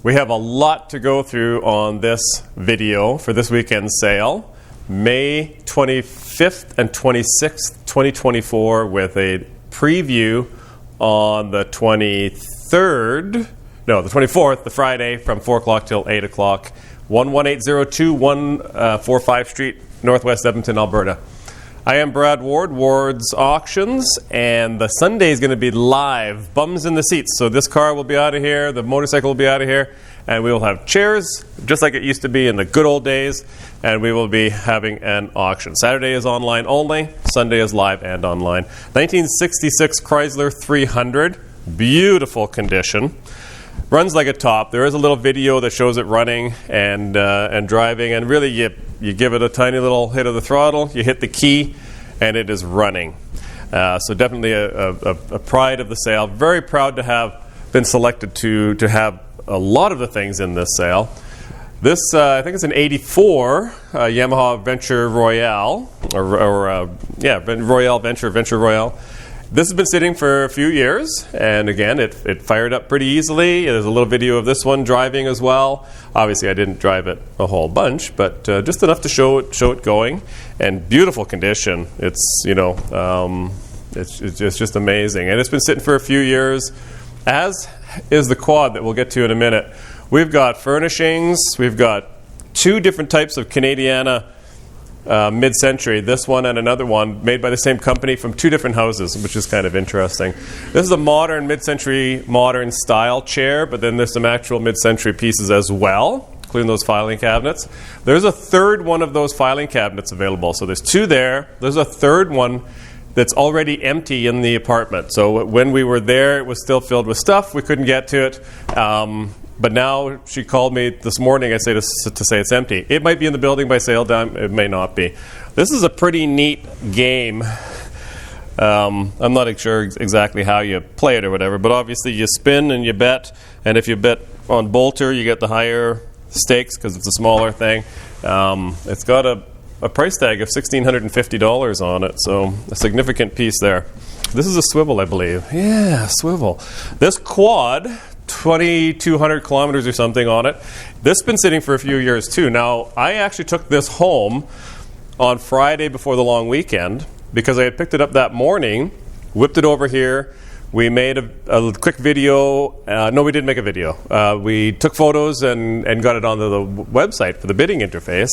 We have a lot to go through on this video for this weekend's sale. May 25th and 26th, 2024, with a preview on the 24th, the Friday, from 4 o'clock till 8 o'clock. 11802 145 Street, Northwest Edmonton, Alberta. I am Brad Ward, Ward's Auctions, and the Sunday is going to be live, bums in the seats. So this car will be out of here, the motorcycle will be out of here, and we will have chairs, just like it used to be in the good old days, and we will be having an auction. Saturday is online only, Sunday is live and online. 1966 Chrysler 300, beautiful condition. Runs like a top. There is a little video that shows it running and driving, and really you give it a tiny little hit of the throttle, you hit the key, and it is running. So definitely a pride of the sale. Very proud to have been selected to have a lot of the things in this sale. This, I think it's an 84 Yamaha Venture Royale, Venture Royale. This has been sitting for a few years, and again, it fired up pretty easily. There's a little video of this one driving as well. Obviously, I didn't drive it a whole bunch, but just enough to show it going. And beautiful condition. It's it's just amazing, and it's been sitting for a few years. As is the quad that we'll get to in a minute. We've got furnishings. We've got two different types of Canadiana mid-century, this one and another one, made by the same company from two different houses, which is kind of interesting. This is a modern, mid-century, modern style chair, but then there's some actual mid-century pieces as well, including those filing cabinets. There's a third one of those filing cabinets available. So there's two there. There's a third one that's already empty in the apartment. So when we were there, it was still filled with stuff. We couldn't get to it. But now she called me this morning, I say to say it's empty. It might be in the building by sale time. It may not be. This is a pretty neat game. I'm not sure exactly how you play it or whatever, but obviously you spin and you bet. And if you bet on Bolter, you get the higher stakes because it's a smaller thing. It's got a price tag of $1,650 on it, so a significant piece there. This is a swivel, I believe. Yeah, swivel. This quad, 2,200 kilometers or something on it. This has been sitting for a few years too. Now, I actually took this home on Friday before the long weekend because I had picked it up that morning, whipped it over here. We made a quick video. No, we didn't make a video. We took photos and got it onto the website for the bidding interface,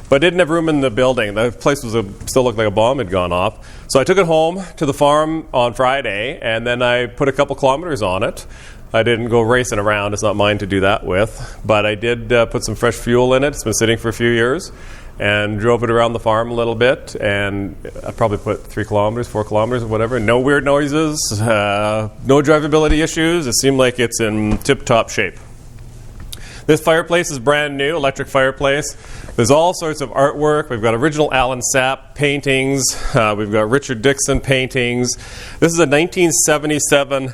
but didn't have room in the building. The place still looked like a bomb had gone off. So I took it home to the farm on Friday, and then I put a couple kilometers on it. I didn't go racing around. It's not mine to do that with. But I did put some fresh fuel in it. It's been sitting for a few years. And drove it around the farm a little bit. And I probably put 3 kilometers, 4 kilometers, or whatever. No weird noises. No drivability issues. It seemed like it's in tip-top shape. This fireplace is brand new, electric fireplace. There's all sorts of artwork. We've got original Alan Sapp paintings. We've got Richard Dixon paintings. This is a 1977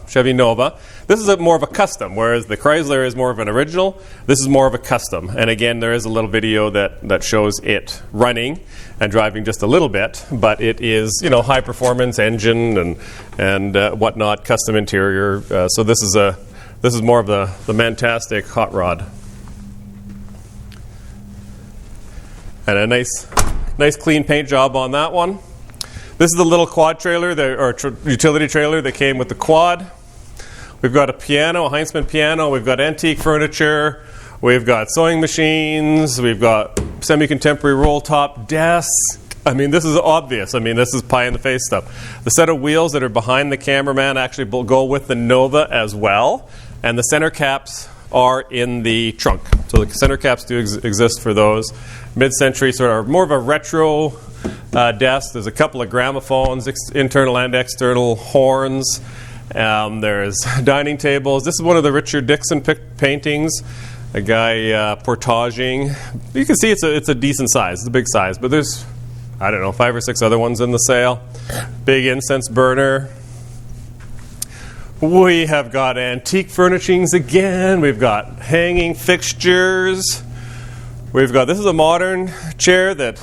Chevy Nova. This is more of a custom, whereas the Chrysler is more of an original. This is more of a custom. And again, there is a little video that shows it running and driving just a little bit, but it is, high performance engine and whatnot, custom interior. So this is more of the Mantastic hot rod. And a nice clean paint job on that one. This is the little quad trailer, utility trailer that came with the quad. We've got a piano, a Heinzman piano. We've got antique furniture. We've got sewing machines. We've got semi-contemporary roll-top desks. I mean, this is obvious. I mean, this is pie-in-the-face stuff. The set of wheels that are behind the cameraman actually go with the Nova as well. And the center caps are in the trunk. So the center caps do exist for those. Mid-century, sort of more of a retro desk. There's a couple of gramophones, internal and external horns. There's dining tables. This is one of the Richard Dixon paintings. A guy portaging. You can see it's a decent size. It's a big size, but there's 5 or 6 other ones in the sale. Big incense burner. We have got antique furnishings again. We've got hanging fixtures. This is a modern chair that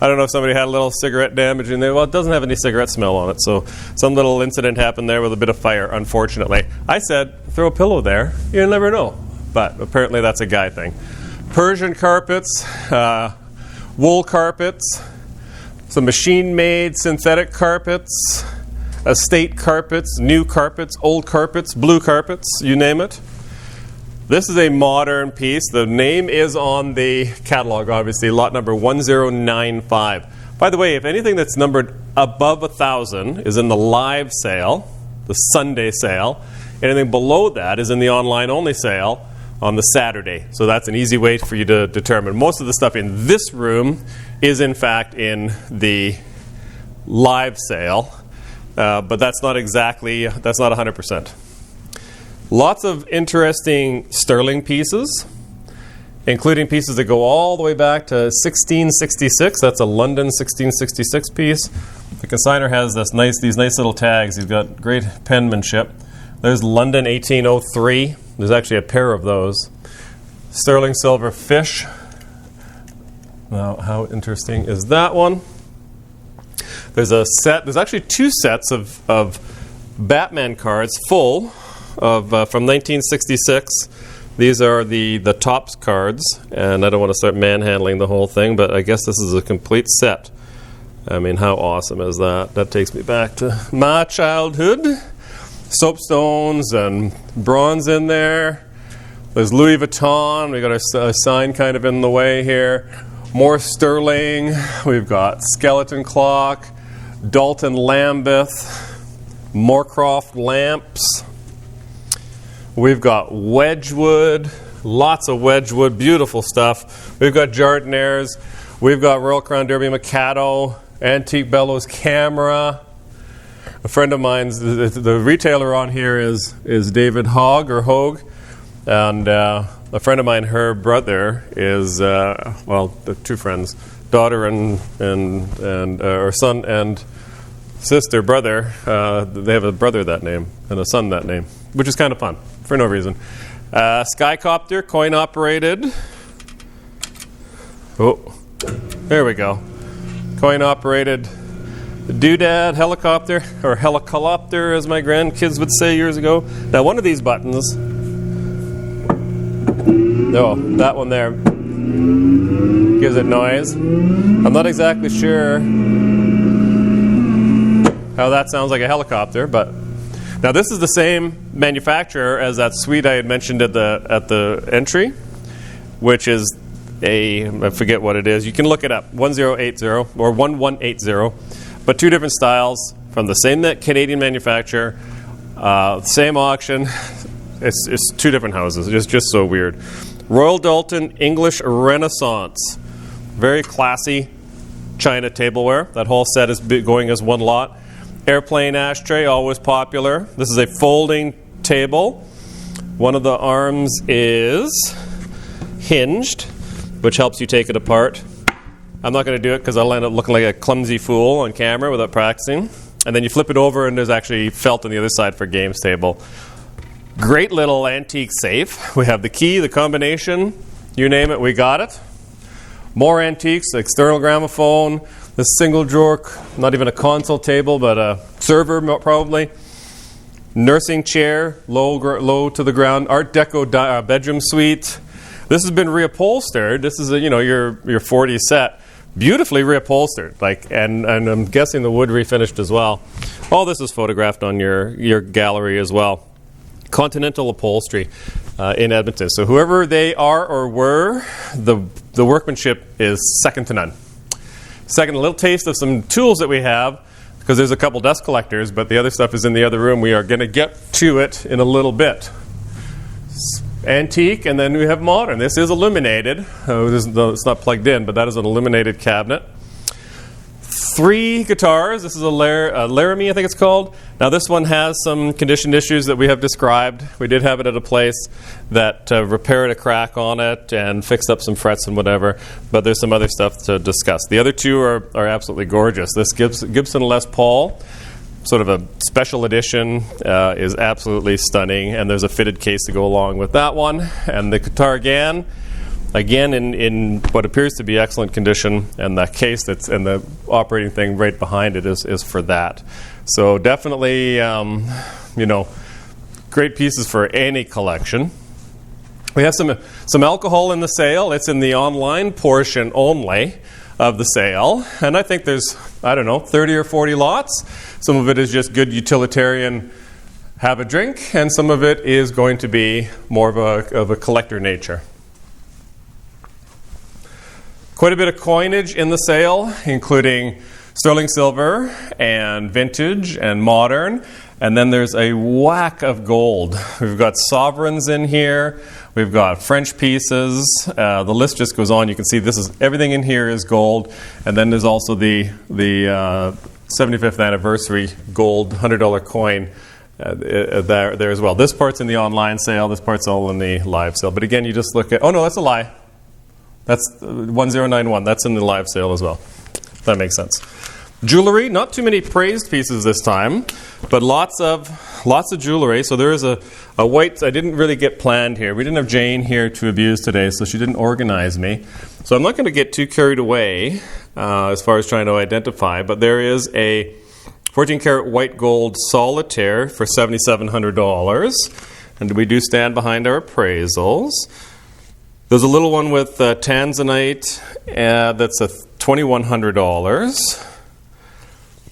I don't know if somebody had a little cigarette damage in there. Well, it doesn't have any cigarette smell on it, so some little incident happened there with a bit of fire, unfortunately. I said, throw a pillow there. You'll never know. But apparently that's a guy thing. Persian carpets, wool carpets, some machine-made synthetic carpets, estate carpets, new carpets, old carpets, blue carpets, you name it. This is a modern piece. The name is on the catalog, obviously, lot number 1095. By the way, if anything that's numbered above 1,000 is in the live sale, the Sunday sale, anything below that is in the online-only sale on the Saturday. So that's an easy way for you to determine. Most of the stuff in this room is, in fact, in the live sale, but that's not 100%. Lots of interesting sterling pieces, including pieces that go all the way back to 1666. That's a London 1666 piece. The consignor has these nice little tags. He's got great penmanship. There's London 1803. There's actually a pair of those. Sterling silver fish. Now, how interesting is that one? There's a set. There's actually two sets of Batman cards full of from 1966. These are the Topps cards, and I don't want to start manhandling the whole thing, but I guess this is a complete set. I mean, how awesome is that? That takes me back to my childhood. Soapstones and bronze in there. There's Louis Vuitton. We got a sign kind of in the way here. More sterling. We've got skeleton clock, Dalton Lambeth, Moorcroft lamps. We've got Wedgwood, lots of Wedgwood, beautiful stuff. We've got Jardiniers. We've got Royal Crown Derby Mikado, Antique Bellows camera. A friend of mine's, the retailer on here is David Hogg or Hogue, and a friend of mine, her brother is the two friends, daughter and or son and sister, brother. They have a brother that name and a son that name, which is kind of fun for no reason. Skycopter, coin operated. Oh, there we go. Coin operated. Doodad helicopter, or helicopter as my grandkids would say years ago. Now one of these buttons, that one there gives it noise. I'm not exactly sure how that sounds like a helicopter, but now this is the same manufacturer as that suite I had mentioned at the entry, which is I forget what it is. You can look it up, 1080 or 1180. But two different styles from the same Canadian manufacturer, same auction. It's two different houses. It's just so weird. Royal Dalton English Renaissance. Very classy China tableware. That whole set is going as one lot. Airplane ashtray, always popular. This is a folding table. One of the arms is hinged, which helps you take it apart. I'm not going to do it because I'll end up looking like a clumsy fool on camera without practicing. And then you flip it over and there's actually felt on the other side for games table. Great little antique safe. We have the key, the combination, you name it, we got it. More antiques, the external gramophone, the single drawer, not even a console table, but a server probably. Nursing chair, low to the ground. Art Deco bedroom suite. This has been reupholstered. This is your 40 set. Beautifully reupholstered, and I'm guessing the wood refinished as well. All this is photographed on your gallery as well. Continental upholstery in Edmonton. So whoever they are or were, the workmanship is second to none. Second, a little taste of some tools that we have, because there's a couple dust collectors, but the other stuff is in the other room. We are going to get to it in a little bit. Antique, and then we have modern. This is illuminated. It's not plugged in, but that is an illuminated cabinet. 3 guitars. This is a Laramie, I think it's called. Now this one has some condition issues that we have described. We did have it at a place that repaired a crack on it and fixed up some frets and whatever, but there's some other stuff to discuss. The other two are absolutely gorgeous. This Gibson Les Paul, sort of a special edition, is absolutely stunning, and there's a fitted case to go along with that one. And the guitar again Again, in what appears to be excellent condition, and the case that's and the operating thing right behind it is for that. So definitely, great pieces for any collection. We have some alcohol in the sale. It's in the online portion only of the sale, and I think there's 30 or 40 lots. Some of it is just good utilitarian, have a drink, and some of it is going to be more of a collector nature. Quite a bit of coinage in the sale, including sterling silver and vintage and modern. And then there's a whack of gold. We've got sovereigns in here. We've got French pieces. The list just goes on. You can see everything in here is gold. And then there's also the 75th anniversary gold $100 coin there as well. This part's in the online sale. This part's all in the live sale. But again, you just look at... Oh, no, that's a lie. That's 1091. That's in the live sale as well. That makes sense. Jewelry, not too many praised pieces this time, but lots of jewelry. So there is a white... I didn't really get planned here. We didn't have Jane here to abuse today, so she didn't organize me. So I'm not going to get too carried away as far as trying to identify, but there is a 14-karat white gold solitaire for $7,700, and we do stand behind our appraisals. There's a little one with tanzanite that's $2,100.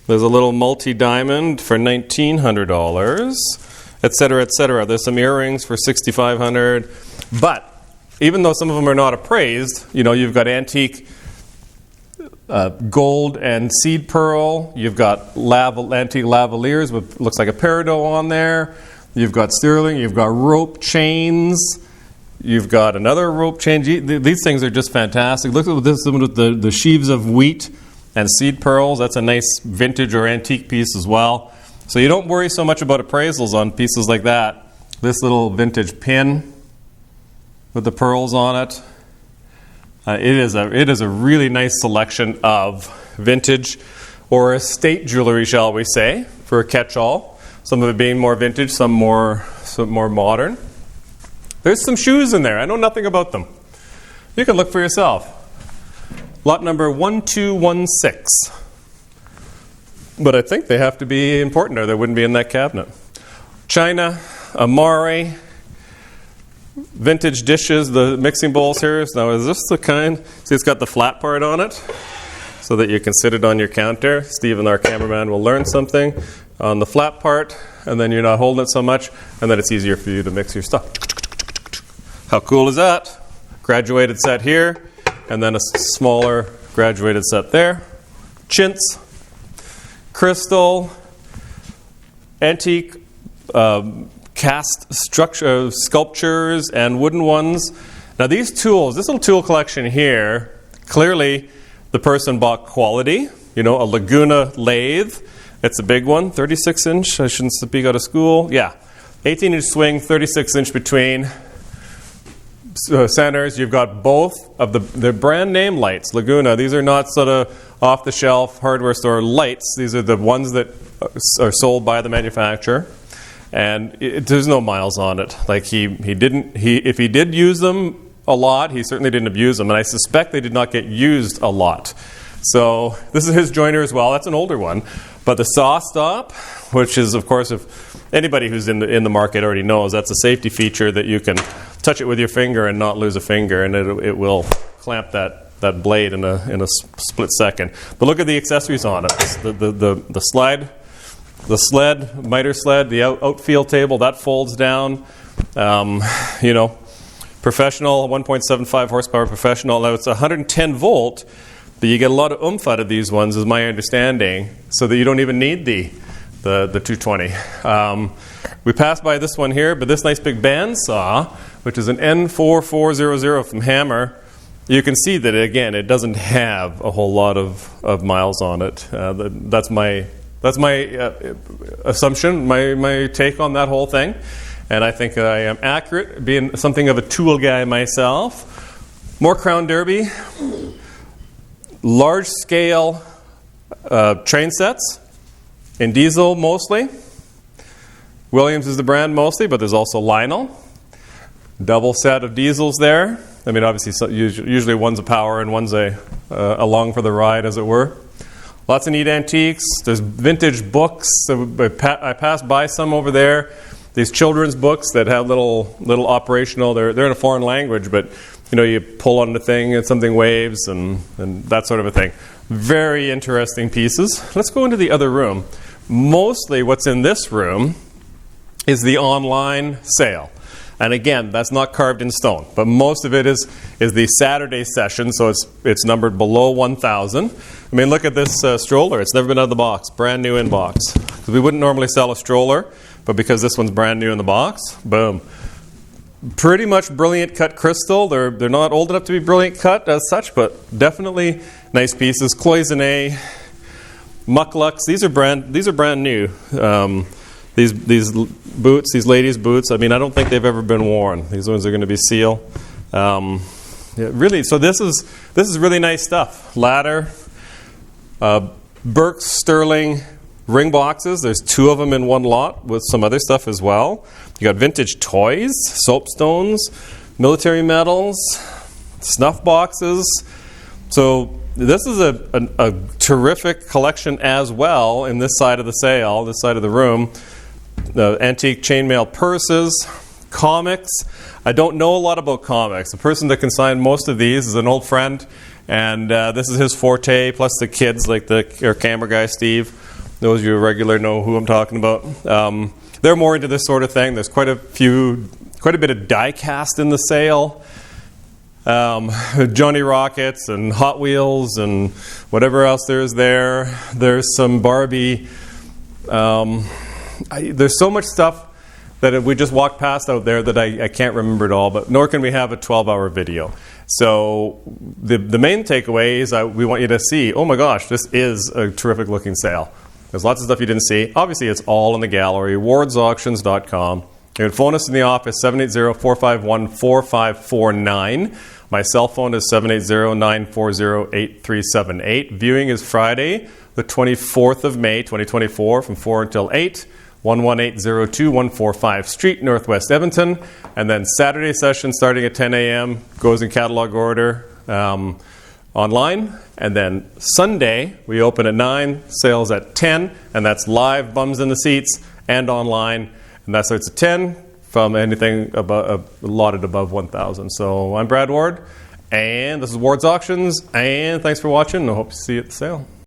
There's a little multi-diamond for $1,900, etc., etc. There's some earrings for $6,500. But even though some of them are not appraised, you've got antique gold and seed pearl. You've got antique lavaliers with looks like a peridot on there. You've got sterling. You've got rope chains. You've got another rope chain. These things are just fantastic. Look at this with the sheaves of wheat and seed pearls. That's a nice vintage or antique piece as well. So you don't worry so much about appraisals on pieces like that. This little vintage pin with the pearls on it. It is a really nice selection of vintage or estate jewelry, shall we say, for a catch-all. Some of it being more vintage, some more modern. There's some shoes in there. I know nothing about them. You can look for yourself. Lot number 1216. But I think they have to be important or they wouldn't be in that cabinet. China, Amari, vintage dishes, the mixing bowls here. Now, is this the kind? See, it's got the flat part on it so that you can sit it on your counter. Stephen, our cameraman, will learn something on the flat part, and then you're not holding it so much, and then it's easier for you to mix your stuff. How cool is that? Graduated set here, and then a smaller graduated set there. Chintz, crystal, antique cast sculptures, and wooden ones. Now these tools, this little tool collection here, clearly the person bought quality. A Laguna lathe. It's a big one, 36-inch. I shouldn't speak out of school. Yeah, 18-inch swing, 36-inch between. Centers. You've got both of the brand name lights. Laguna. These are not sort of off-the-shelf hardware store lights. These are the ones that are sold by the manufacturer. And there's no miles on it. Like if he did use them a lot, he certainly didn't abuse them. And I suspect they did not get used a lot. So this is his joiner as well. That's an older one. But the saw stop, which is, of course, if anybody who's in the market already knows, that's a safety feature that you can touch it with your finger and not lose a finger, and it will clamp that blade in a split second. But look at the accessories on it. The sled, miter sled, the outfield table, that folds down. Professional, 1.75 horsepower professional. Now it's 110 volt, but you get a lot of oomph out of these ones, is my understanding, so that you don't even need the 220. We passed by this one here, but this nice big bandsaw, which is an N4400 from Hammer, you can see that, again, it doesn't have a whole lot of miles on it. That's my assumption, my take on that whole thing. And I think I am accurate, being something of a tool guy myself. More Crown Derby. Large-scale train sets in diesel mostly. Williams is the brand mostly, but there's also Lionel. Double set of diesels there. I mean, obviously, usually one's a power and one's along for the ride, as it were. Lots of neat antiques. There's vintage books. I passed by some over there. These children's books that have little operational. They're in a foreign language, but you pull on the thing and something waves and that sort of a thing. Very interesting pieces. Let's go into the other room. Mostly what's in this room is the online sale. And again, that's not carved in stone, but most of it is the Saturday session, so it's numbered below 1,000. I mean, look at this stroller. It's never been out of the box, brand new in box. Because we wouldn't normally sell a stroller, but because this one's brand new in the box, boom. Pretty much brilliant cut crystal. They're not old enough to be brilliant cut as such, but definitely nice pieces. Cloisonne, mucklucks. These are brand new. These boots, these ladies' boots, I mean, I don't think they've ever been worn. These ones are going to be seal. Really, so this is really nice stuff. Ladder, Burke's Sterling ring boxes. There's 2 of them in one lot with some other stuff as well. You got vintage toys, soapstones, military medals, snuff boxes. So this is a terrific collection as well in this side of the sale, this side of the room. The antique chainmail purses, comics. I don't know a lot about comics. The person that consigned most of these is an old friend, and this is his forte, plus the kids, like our camera guy, Steve. Those of you regular know who I'm talking about. They're more into this sort of thing. There's quite a bit of die cast in the sale. Johnny Rockets and Hot Wheels and whatever else there is there. There's some Barbie. There's so much stuff that if we just walked past out there that I can't remember it all, but nor can we have a 12-hour video. So the main takeaway is we want you to see, oh my gosh, this is a terrific looking sale. There's lots of stuff you didn't see. Obviously, it's all in the gallery, wardsauctions.com. You can phone us in the office, 780-451-4549. My cell phone is 780-940-8378. Viewing is Friday, the 24th of May, 2024, from 4 until 8. 11802 145 Street, Northwest Edmonton. And then Saturday session starting at 10 a.m. goes in catalog order online. And then Sunday, we open at 9, sales at 10, and that's live, bums in the seats, and online. And that starts at 10 from anything allotted above 1,000. So I'm Brad Ward, and this is Ward's Auctions, and thanks for watching, and I hope to see you at the sale.